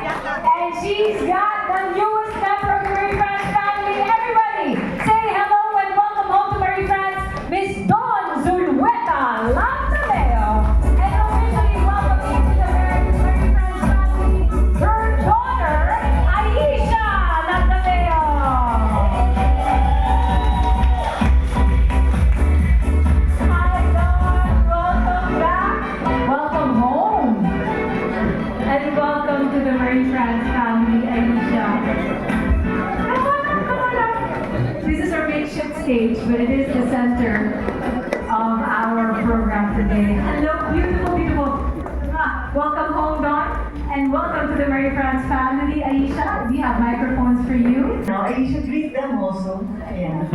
And she's got the newest member of the Marie France family. Everybody, say hello and welcome home to Marie France, Miss Dawn Zulueta. And officially welcoming to the Marie France family, her daughter, Ayisha. Hi, Dawn. Welcome back. Welcome home. And welcome to the Marie France family, Ayisha. Come on up. This is our makeshift stage, but it is the center of our program today. Hello, beautiful, beautiful. Welcome home, Dawn, and welcome to the Marie France family, Ayisha. We have microphones for you. Now, Ayisha, greet them also. Yeah.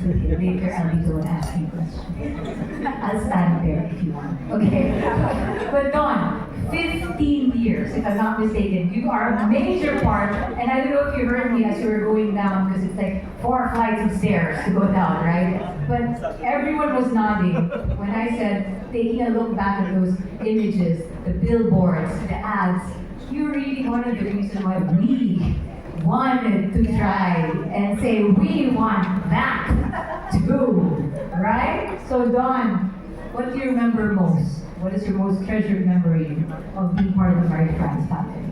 Later, I'll be the one asking questions. I'll stand there if you want. Okay. But Dawn, 15 years, if I'm not mistaken, you are a major part, and I don't know if you heard me as you were going down, because it's like 4 flights of stairs to go down, right? But everyone was nodding when I said, taking a look back at those images, the billboards, the ads, you're really one of the reasons why we wanted to try and say we want that too, right? So Dawn, what do you remember most? What is your most treasured memory of being part of the Marie France family?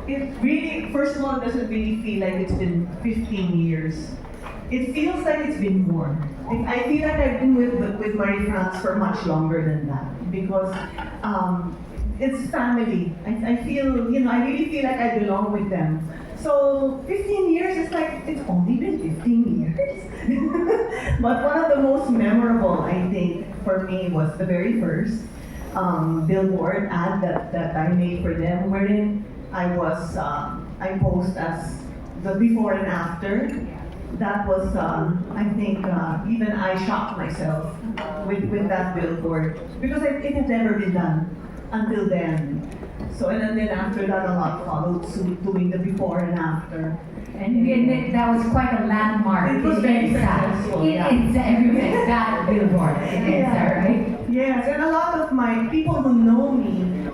It really, first of all, doesn't really feel like it's been 15 years. It feels like it's been more. I feel like I've been with Marie France for much longer than that because it's family. I feel, I really feel like I belong with them. So 15 years, it's like, it's only been 15 years. But one of the most memorable, I think, for me was the very first billboard ad that I made for them, wherein I posed as the before and after. That was, I think, even I shocked myself with that billboard because it had never been done until then. So, and then after that, a lot followed suit, doing the before and after. And we admit that was quite a landmark. It was very successful. It's everything, that billboard. Right? Yes, and a lot of my people who know me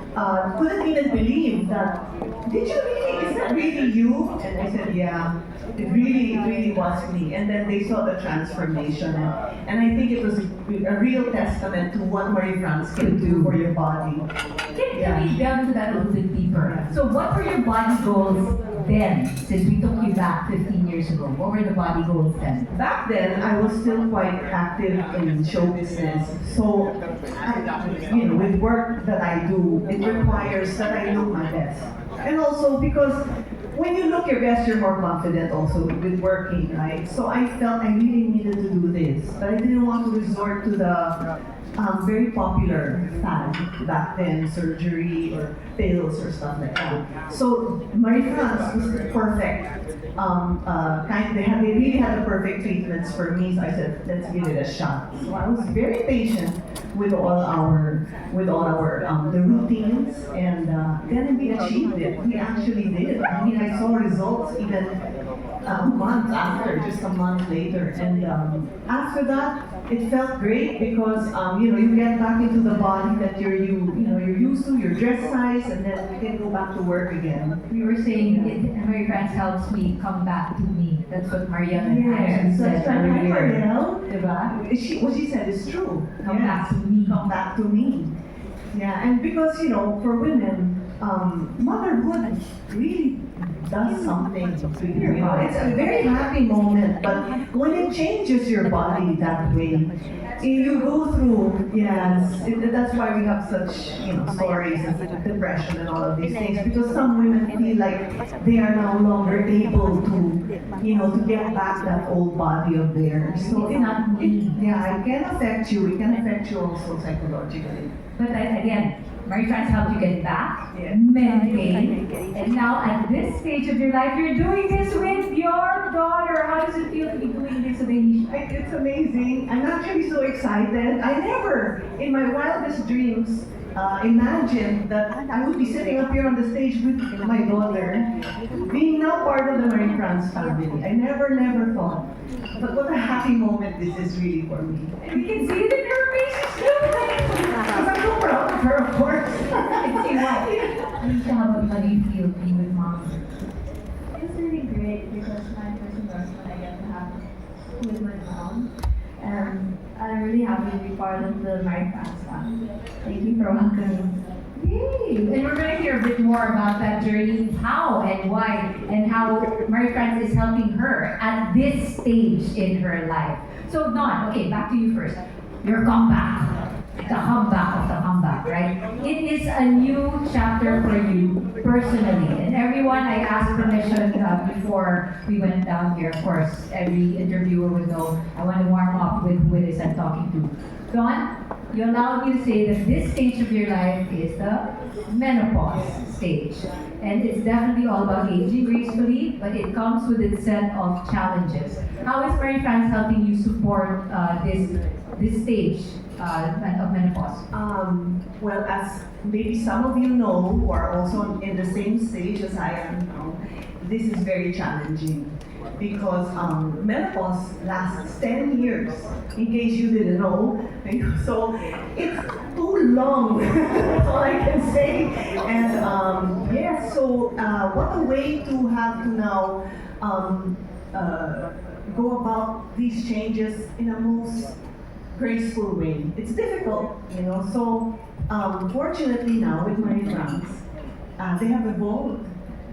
couldn't even believe that, did you really, is that really you? And I said, yeah, it really was me. And then they saw the transformation. And I think it was a real testament to what Marie France can do for your body. Can we delve into that a little bit deeper? So what were your body goals then, since we took you back 15 years ago? What were the body goals then? Back then, I was still quite active in show business. So, with work that I do, it requires that I look my best. And also because when you look your best, you're more confident also with working, right? So I felt I really needed to do this, but I didn't want to resort to the very popular fad back then, surgery or pills or stuff like that. So Marie France was the perfect they really had the perfect treatments for me. So I said, let's give it a shot. So I was very patient with all our the routines, and then we achieved it. We actually did. I mean, I saw results even months after, just a month later, and after that, it felt great because you get back into the body that you're used to, your dress size, and then you can go back to work again. We were saying, Marie France helps me come back to me. That's what Marielle and Yes, said earlier. What she said is true. Come back to me. Come back to me. Yeah, and because for women, motherhood really does something to your body. It's a very happy moment, but when it changes your body that way, you go through, that's why we have such, stories of depression and all of these things, because some women feel like they are no longer able to, to get back that old body of theirs. So it can affect you. It can affect you also psychologically. But again, Marie France helped you get back, maintain, and now at this stage of your life, you're doing this with your daughter. How does it feel to be doing this with Ayisha? It's amazing. I'm actually so excited. I never, in my wildest dreams, imagined that I would be sitting up here on the stage with my daughter, being now part of the Marie France family. I never thought. But what a happy moment this is really for me. And we can see it in her face. She's doing it. Because I'm so proud of her, of course. Let's see why. Ayisha, how do you feel being with mom? It's really great because my first endorsement I get to have with my mom. And I'm really happy to be part of the Mary France family. Thank you for welcoming me. Yay! And we're going to hear a bit more about that journey, how and why, and how Mary France is helping her at this stage in her life. So, Dawn, okay, back to you first. Your comeback. The comeback of the comeback, right? It is a new chapter for you personally. And everyone, I asked permission before we went down here. Of course, every interviewer would know I want to warm up with who it is I'm talking to. Dawn, you allowed me to say that this stage of your life is the menopause stage. And it's definitely all about aging gracefully, but it comes with its set of challenges. How is Mary France helping you support this stage of menopause? Well, as maybe some of you know who are also in the same stage as I am now, this is very challenging because menopause lasts 10 years, in case you didn't know. So it's too long, that's all I can say. And so what a way to have to now go about these changes in a most graceful way. It's difficult, so fortunately now with Mary France, they have evolved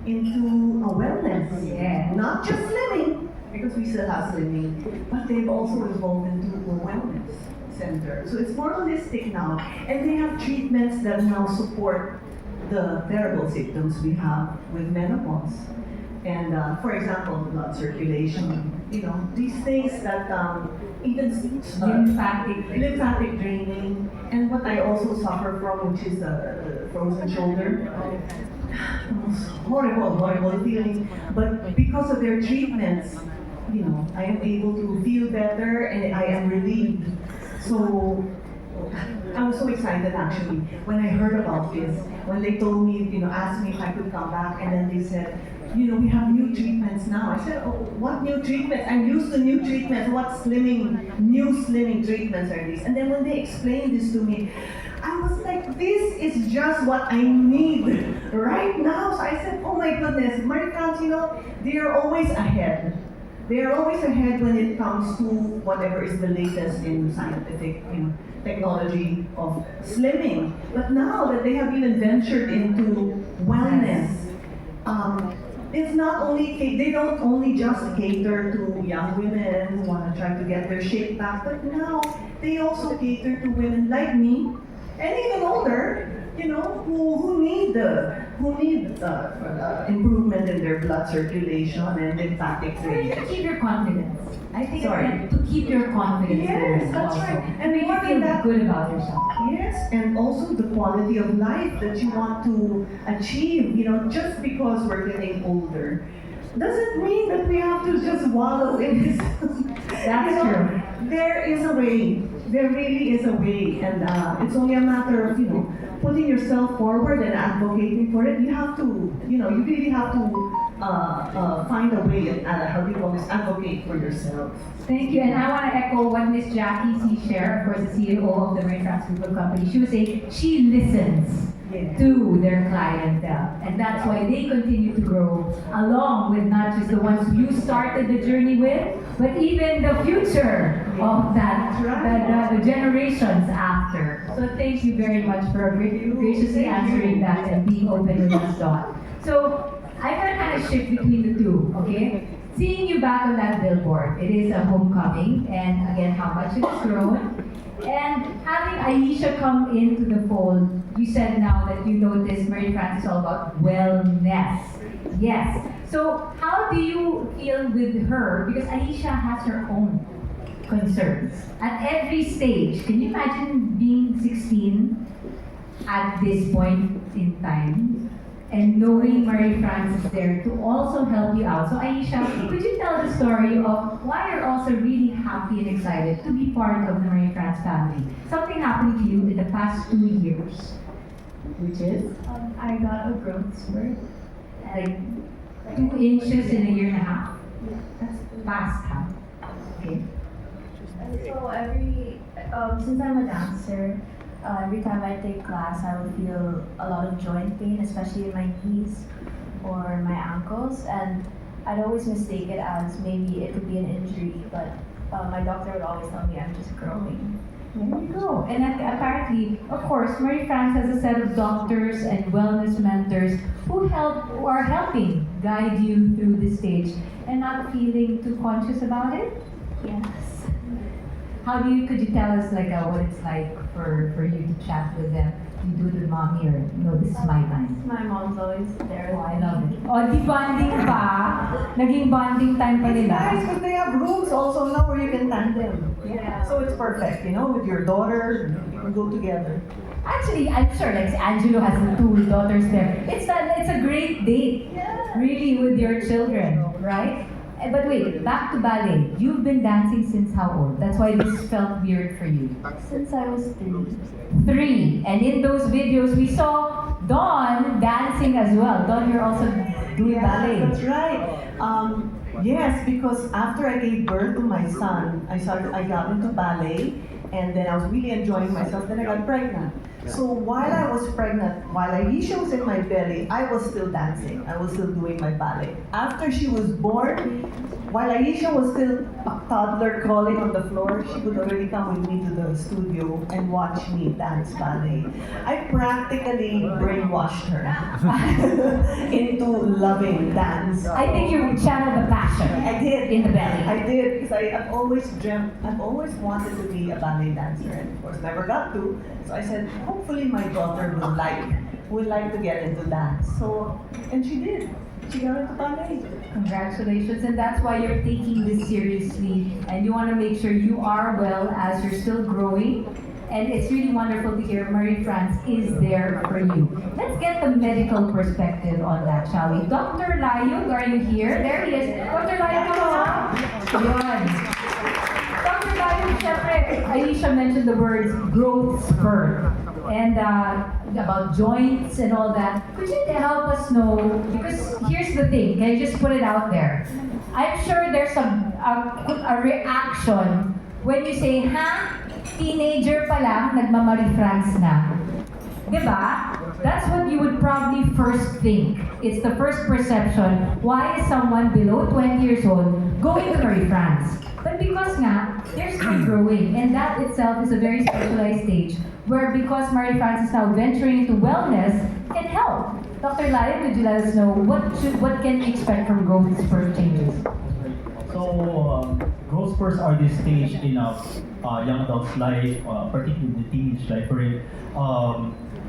into a wellness. Yeah. Not just slimming, because we still have slimming, but they've also evolved into a wellness center. So it's more holistic now. And they have treatments that now support the terrible symptoms we have with menopause. And for example, blood circulation, these things that even lymphatic draining, and what I also suffer from, which is the frozen shoulder. Most horrible feeling. But because of their treatments, I am able to feel better and I am relieved. So I was so excited actually when I heard about this. When they told me, asked me if I could come back, and then they said, we have new treatments now. I said, oh, what new treatments? I'm used to new treatments. What new slimming treatments are these? And then when they explained this to me, I was like, this is just what I need right now. So I said, oh my goodness, Mary France, they are always ahead. They are always ahead when it comes to whatever is the latest in scientific technology of slimming. But now that they have even ventured into wellness, it's not only, they don't only just cater to young women who want to try to get their shape back, but now they also cater to women like me, and even older, who need improvement in their blood circulation and lymphatic drainage. To keep your confidence. I think Sorry. to keep your confidence. Yes, that's also. right. And make you more feel than that, good about yourself. yes, and also the quality of life that you want to achieve, just because we're getting older. Doesn't mean that we have to just wallow in this. That's true. There is a way. There really is a way, and it's only a matter of putting yourself forward and advocating for it. You have to, you really have to find a way. How do you call this? Advocate for yourself. Thank you. And I want to echo what Miss Jackie C. Sher, of course, the CEO of the Mary France Group of Company, she would say she listens to their clientele. And that's why they continue to grow along with not just the ones you started the journey with, but even the future of that, the generations after. So thank you very much for graciously answering that and being open with us, Dawn. So I'm going to kind of shift between the two, okay? Seeing you back on that billboard, it is a homecoming, and again, how much it has grown. And having Ayisha come into the fold, you said now that you noticed Mary France is all about wellness. Yes. So how do you feel with her? Because Ayisha has her own concerns at every stage. Can you imagine being 16 at this point in time and knowing Mary France is there to also help you out? So Ayisha, could you tell the story of why you're also really happy and excited to be part of the Mary France family? Something happened to you in the past 2 years, which is? I got a growth spurt. Like 2 inches in a year and a half. That's fast, huh? Okay. And so since I'm a dancer, every time I take class, I would feel a lot of joint pain, especially in my knees or my ankles, and I'd always mistake it as maybe it could be an injury, but my doctor would always tell me I'm just growing. There you go. And apparently, of course, Marie France has a set of doctors and wellness mentors who are helping guide you through this stage and not feeling too conscious about it. Yes. Could you tell us like what it's like for you to chat with them? You do it with mommy or no, this is my time? My mom's always there. Oh, I love it. Oh, di bonding pa? Naging bonding time pa It's nila. nice because they have rooms also now where you can tandem. Yeah. So it's perfect, with your daughter, you can go together. Actually, I'm sure like Angelo has the two daughters there. It's a great date, really, with your children, right? But wait, back to ballet. You've been dancing since how old? That's why this felt weird for you. Since I was 3. 3. And in those videos, we saw Dawn dancing as well. Dawn, you're also doing ballet. That's right. Yes, because after I gave birth to my son, I got into ballet, and then I was really enjoying myself. Then I got pregnant. So while I was pregnant, while Ayisha was in my belly, I was still dancing. I was still doing my ballet. After she was born, while Ayisha was still a toddler crawling on the floor, she would already come with me to the studio and watch me dance ballet. I practically brainwashed her into loving dance. I think you channeled the passion. I did. In the belly. I did, because I've always dreamt, I've always wanted to be a ballet dancer, and of course never got to. So I said, hopefully my daughter would like to get into dance. So, and she did. She got into ballet. Congratulations, and that's why you're taking this seriously, and you want to make sure you are well as you're still growing. And it's really wonderful to hear Marie France is there for you. Let's get the medical perspective on that, shall we? Dr. Layug, are you here? There he is. Dr. Layug, come on. Yun. Dr. Layug, syempre, Ayisha mentioned the words growth spurt. And about joints and all that. Could you help us know, because here's the thing, can you just put it out there? I'm sure there's a reaction when you say, teenager pa lang, nagmamarie France na. Diba? That's what you would probably first think. It's the first perception. Why is someone below 20 years old going to Marie France? But because nga, they're still growing, and that itself is a very specialized stage where because Marie France is now venturing into wellness, can help. Dr. Lai, could you let us know what can we expect from growth spurt changes? So, growth spurts are this stage in a young adult's life, particularly the teenage life, where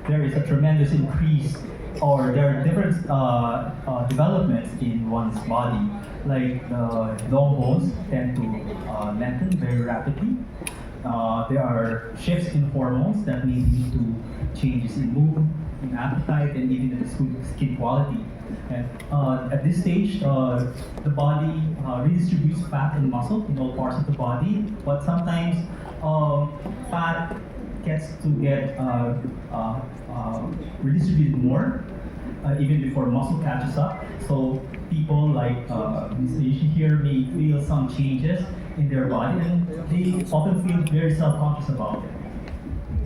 there is a tremendous increase, or there are different developments in one's body. Like the long bones tend to lengthen very rapidly. There are shifts in hormones that may lead to changes in mood, in appetite, and even in skin quality. And at this stage, the body redistributes fat and muscle in all parts of the body, but sometimes fat gets to get redistributed more, even before muscle catches up. So people like Ms. Ayisha here may feel some changes in their body, and they often feel very self-conscious about it.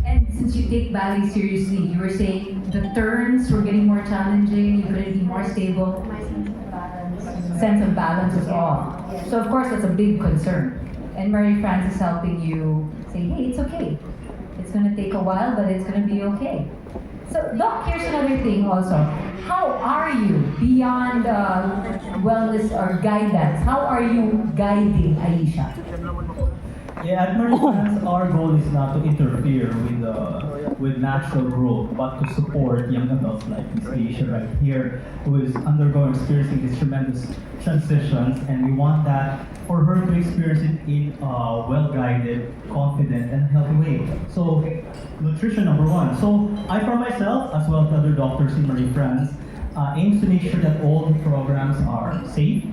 And since you take ballet seriously, you were saying the turns were getting more challenging, you couldn't be more stable. My sense of balance. Sense of balance is off. So of course that's a big concern. And Marie France is helping you say, hey, it's okay. It's gonna take a while, but it's gonna be okay. So Doc, here's another thing also. How are you beyond wellness or guidance? How are you guiding Ayisha? Yeah, at Marie France, our goal is not to interfere with natural growth, but to support young adults like Ms. Ayisha right here, who is experiencing these tremendous transitions, and we want that for her to experience it in a well-guided, confident, and healthy way. So, nutrition number one. So, I for myself, as well as other doctors in Marie France, aims to make sure that all the programs are safe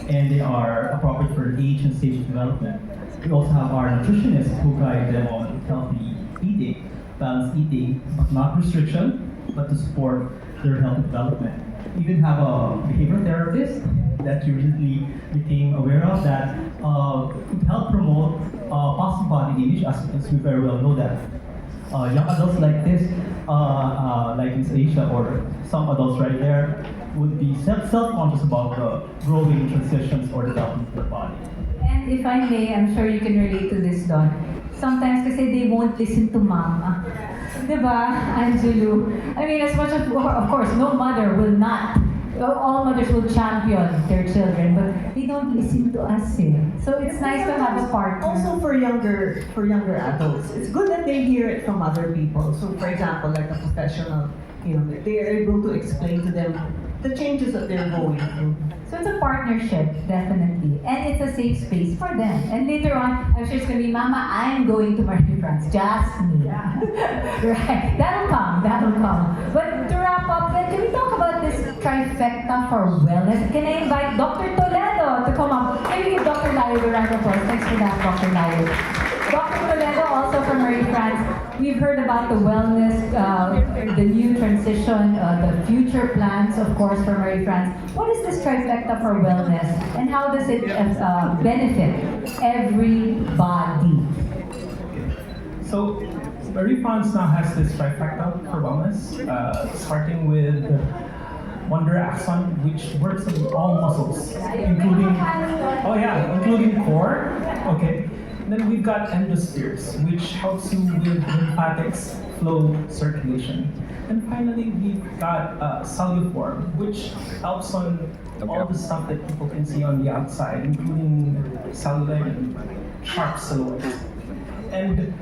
and they are appropriate for age and stage of development. We also have our nutritionists who guide them on healthy eating, balanced eating, not restriction, but to support their healthy development. We even have a behavioral therapist that you recently became aware of that could help promote positive body image, as we very well know that. young adults like this, like Miss Ayisha or some adults right there, would be self-conscious about the growing transitions or development of their body. And if I may, I'm sure you can relate to this, Don. Sometimes kasi they won't listen to mama. Diba, Anjulu? I mean, as much as, of course, no mother will not. All mothers will champion their children, but they don't listen to us. Eh. So it's nice to have a partner. Also for younger adults, it's good that they hear it from other people. So for example, like a professional, they are able to explain to them the changes that they're going through. So it's a partnership, definitely. And it's a safe space for them. And later on, I'm sure it's going to be, Mama, I'm going to Marie France. Just me. Right. That'll come. But to wrap up, then, can we talk about this trifecta for wellness? Can I invite Dr. Toledo to come up? Maybe give Dr. Layo a round of applause. Thanks for that, Dr. Layo. Dr. Toledo, also from Marie France. We've heard about the wellness, the new transition, the future plans, of course, for Marie France. What is this trifecta for wellness, and how does it benefit everybody? So, Marie France now has this trifecta for wellness, starting with Wonder Axon, which works on all muscles, including core. Okay. Then we've got endospheres, which helps you with lymphatics, flow, circulation. And finally, we've got celluform, which helps on all the stuff that people can see on the outside, including cellulite and sharp silhouette. And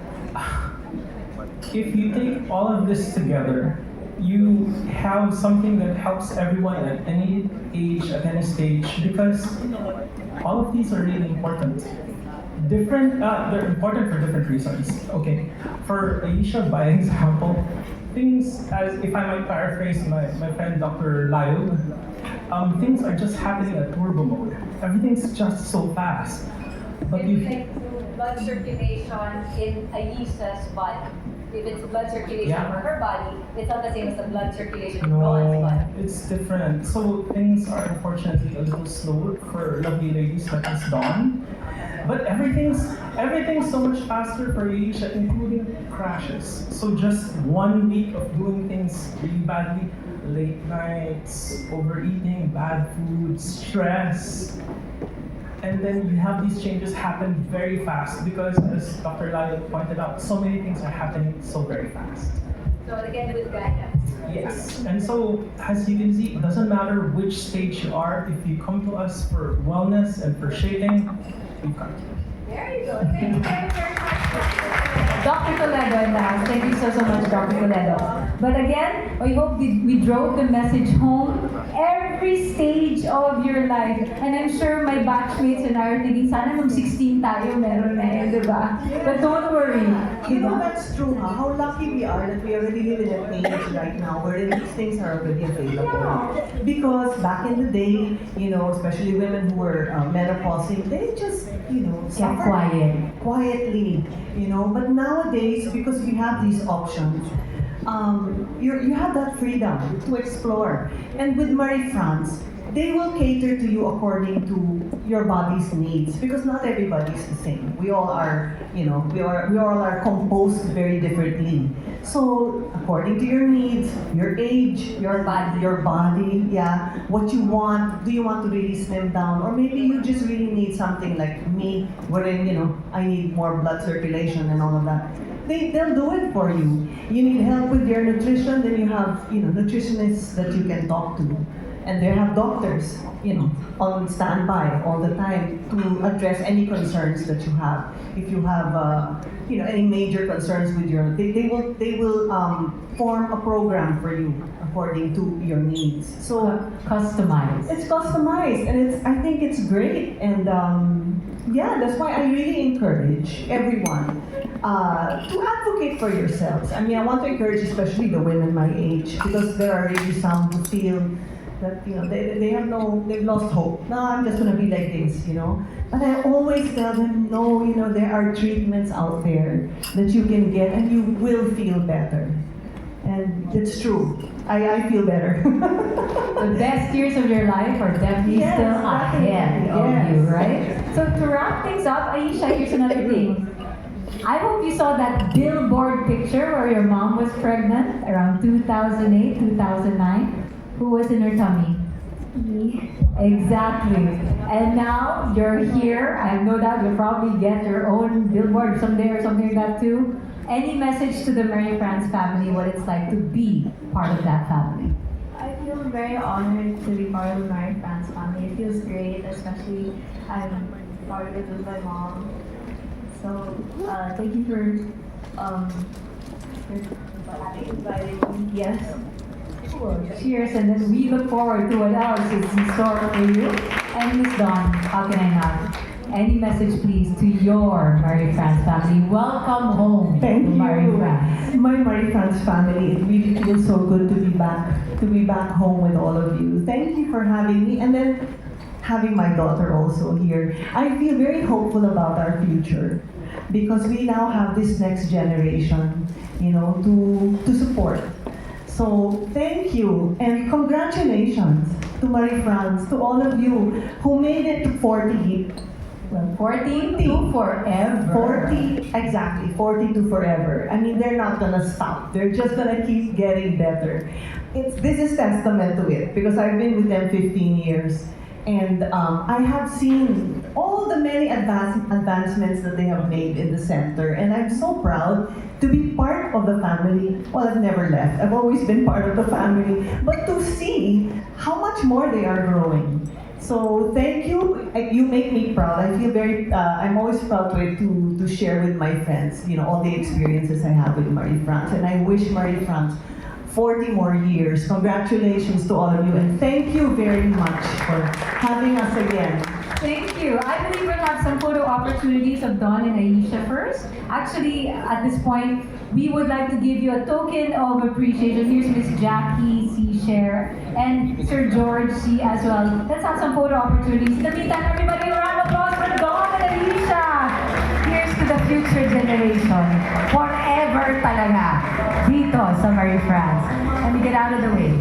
if you take all of this together, you have something that helps everyone at any age, at any stage, because all of these are really important. They're important for different reasons. Okay, for Ayisha, by example, things, as if I might paraphrase my friend Dr. Layo, things are just happening at turbo mode. Everything's just so fast. But you blood circulation in Ayisha's body. If it's blood circulation for her body, it's not the same as the blood circulation in Dawn's body. It's different. So things are unfortunately a little slow for lovely ladies like Miss Dawn. But everything's so much faster for Ayisha, including crashes. So just 1 week of doing things really badly, late nights, overeating, bad food, stress, and then you have these changes happen very fast because, as Dr. Layo pointed out, so many things are happening so very fast. So again, with guidance. Yes, and so as you can see, it doesn't matter which stage you are. If you come to us for wellness and for shaping, we've got you. There you go. Thank you very, very much. Dr. Toledo in the house. Thank you so much, Dr. Toledo. But again, we hope we drove the message home. Every stage of your life. And I'm sure my batchmates and I are thinking, sana nung 16 tayo, meron na yun, di ba? But don't worry. That's true, huh? How lucky we are that we already live in an age right now where these things are already available. Because back in the day, especially women who were menopausing, they just, suffered quietly, But nowadays, because we have these options, you have that freedom to explore. And with Marie France, they will cater to you according to your body's needs, because not everybody's the same. We all are, we all are composed very differently. So according to your needs, your age, your body, what you want. Do you want to really slim down, or maybe you just really need something like me, wherein I need more blood circulation and all of that. They'll do it for you. You need help with your nutrition, then you have nutritionists that you can talk to. And they have doctors, on standby all the time to address any concerns that you have. If you have, any major concerns with they will form a program for you according to your needs. So Customized. it's customized, and I think it's great. And that's why I really encourage everyone to advocate for yourselves. I mean, I want to encourage especially the women my age, because there are really some who feel that they've lost hope. No, I'm just gonna be like this, But I always tell them, no, there are treatments out there that you can get, and you will feel better. And it's true. I feel better. The best years of your life are definitely still ahead of you, right? So to wrap things up, Ayisha, here's another thing. I hope you saw that billboard picture where your mom was pregnant around 2008, 2009. Who was in her tummy? Me. Exactly. And now you're here. I have no doubt you'll probably get your own billboard someday or something like that too. Any message to the Mary France family, what it's like to be part of that family? I feel very honored to be part of the Mary France family. It feels great, especially I'm part of it with my mom. So thank you for inviting me. Yes. Cool. Cheers, and then we look forward to what else is in store for you. And Miss Dawn, how can I not? Any message, please, to your Mary France family? Welcome home Thank to you, Mary France. my Marie France family. It really feels so good to be back home with all of you. Thank you for having me, and then having my daughter also here. I feel very hopeful about our future because we now have this next generation, to support. So thank you and congratulations to Marie France, to all of you who made it to 40. Well, 40 to forever. 40, exactly, 40 to forever. I mean, they're not gonna stop. They're just gonna keep getting better. This is testament to it because I've been with them 15 years. And I have seen all the many advancements that they have made in the center. And I'm so proud to be part of the family. Well, I've never left. I've always been part of the family. But to see how much more they are growing. So thank you. You make me proud. I feel I'm always proud to share with my friends, all the experiences I have with Marie France. And I wish Marie France 40 more years. Congratulations to all of you, and thank you very much for having us again. Thank you. I believe we'll have some photo opportunities of Dawn and Ayisha first. Actually, at this point, we would like to give you a token of appreciation. Here's Miss Jackie C. Share and Sir George C. as well. Let's have some photo opportunities. In the meantime, everybody, a round of applause for Dawn and Ayisha. Here's to the future generation. Forever talaga. Dito sa Mary France. Let me get out of the way.